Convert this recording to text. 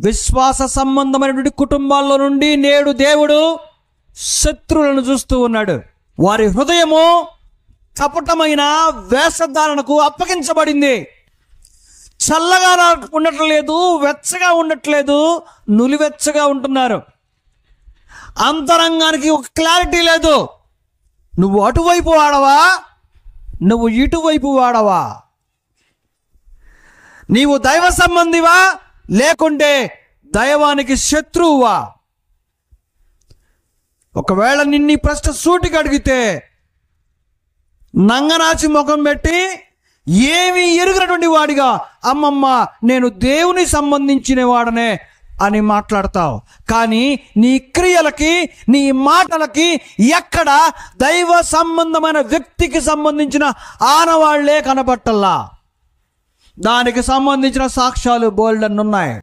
విశ్వాస సంబంధమైనటువంటి కుటుంబాల్లో నుండి నేడు దేవుడు శత్రువులను చూస్తూ ఉన్నాడు. వారి హృదయము కపటమైన వేషధారణకు అప్పగించబడింది. చల్లగా ఉండట్లేదు, వెచ్చగా ఉండట్లేదు, నులివెచ్చగా ఉంటున్నారు. అంతరంగానికి ఒక క్లారిటీ లేదు. నువ్వు అటువైపు వాడవా, నువ్వు ఇటువైపు వాడవా, నీవు దైవ సంబంధివా లేకుంటే దైవానికి శత్రువువా? ఒకవేళ నిన్ను ప్రశ్న సూటిగా అడిగితే నంగనాచి ముఖం పెట్టి ఏమీ ఎరుగినటువంటి వాడిగా అమ్మమ్మ నేను దేవుని సంబంధించిన వాడనే అని మాట్లాడతావు. కానీ నీ క్రియలకి, నీ మాటలకి ఎక్కడ దైవ సంబంధమైన వ్యక్తికి సంబంధించిన ఆనవాళ్లే కనబట్టల్లా. దానికి సంబంధించిన సాక్ష్యాలు బోల్డన్ ఉన్నాయి.